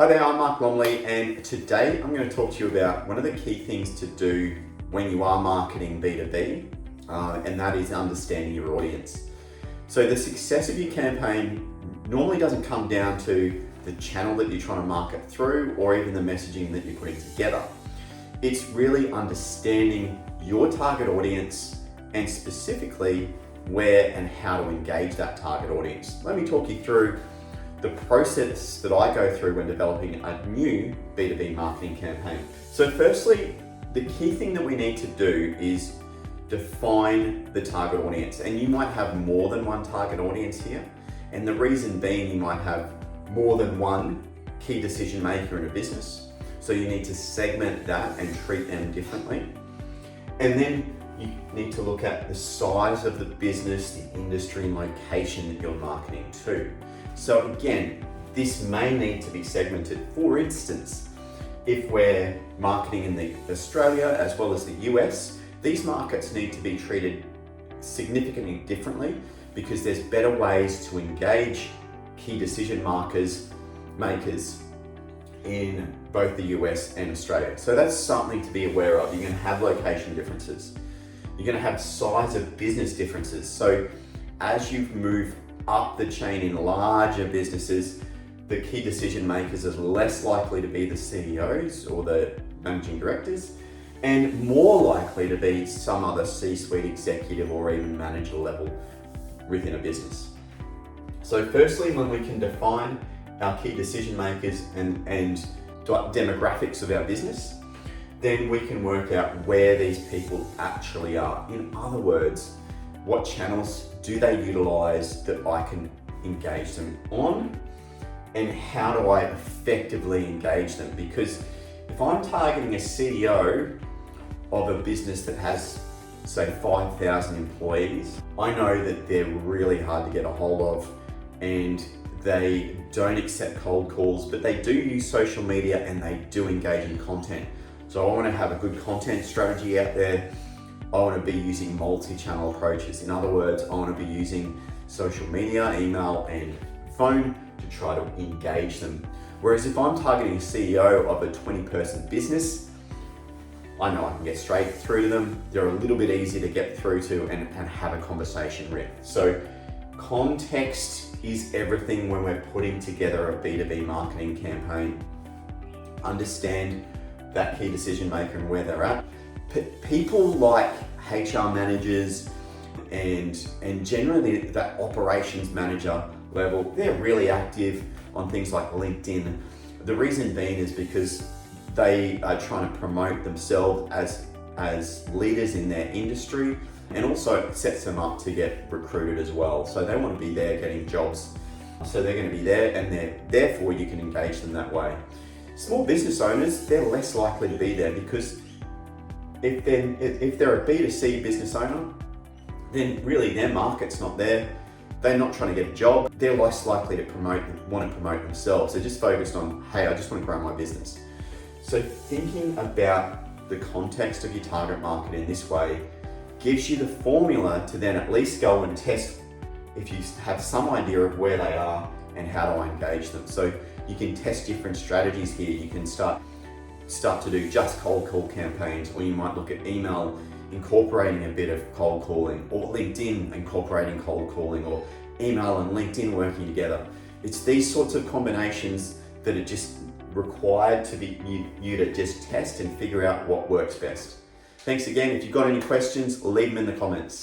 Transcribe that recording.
Hi there, I'm Mark Lomley, and today I'm going to talk to you about one of the key things to do when you are marketing B2B, and that is understanding your audience. So the success of your campaign normally doesn't come down to the channel that you're trying to market through or even the messaging that you're putting together. It's really understanding your target audience and specifically where and how to engage that target audience. Let me talk you through the process that I go through when developing a new B2B marketing campaign. So firstly, the key thing that we need to do is define the target audience. And you might have more than one target audience here. And the reason being, you might have more than one key decision maker in a business. So you need to segment that and treat them differently. And then you need to look at the size of the business, the industry and location that you're marketing to. So again, this may need to be segmented. For instance, if we're marketing in Australia as well as the US, these markets need to be treated significantly differently because there's better ways to engage key decision makers in both the US and Australia. So that's something to be aware of. You're going to have location differences. You're going to have size of business differences. So as you move up the chain in larger businesses, the key decision makers are less likely to be the CEOs or the managing directors, and more likely to be some other C-suite executive or even manager level within a business. So firstly, when we can define our key decision makers and demographics of our business, then we can work out where these people actually are. In other words, what channels do they utilize that I can engage them on, and how do I effectively engage them? Because if I'm targeting a CEO of a business that has, say, 5,000 employees, I know that they're really hard to get a hold of and they don't accept cold calls, but they do use social media and they do engage in content. So I want to have a good content strategy out there. I want to be using multi-channel approaches. In other words, I want to be using social media, email, and phone to try to engage them. Whereas if I'm targeting a CEO of a 20-person business, I know I can get straight through to them. They're a little bit easier to get through to and have a conversation with. So context is everything when we're putting together a B2B marketing campaign. Understand that key decision maker and where they're at. People like HR managers and generally that operations manager level, they're really active on things like LinkedIn. The reason being is because they are trying to promote themselves as leaders in their industry, and also it sets them up to get recruited as well. So they want to be there getting jobs. So they're going to be there, and therefore you can engage them that way. Small business owners, they're less likely to be there because if they're a B2C business owner, then really their market's not there. They're not trying to get a job. They're less likely to want to promote themselves. They're just focused on, hey, I just want to grow my business. So thinking about the context of your target market in this way gives you the formula to then at least go and test if you have some idea of where they are and how to engage them. So you can test different strategies here. You can start to do just cold call campaigns, or you might look at email incorporating a bit of cold calling, or LinkedIn incorporating cold calling, or email and LinkedIn working together. It's these sorts of combinations that are just required to be you to just test and figure out what works best. Thanks again. If you've got any questions, leave them in the comments.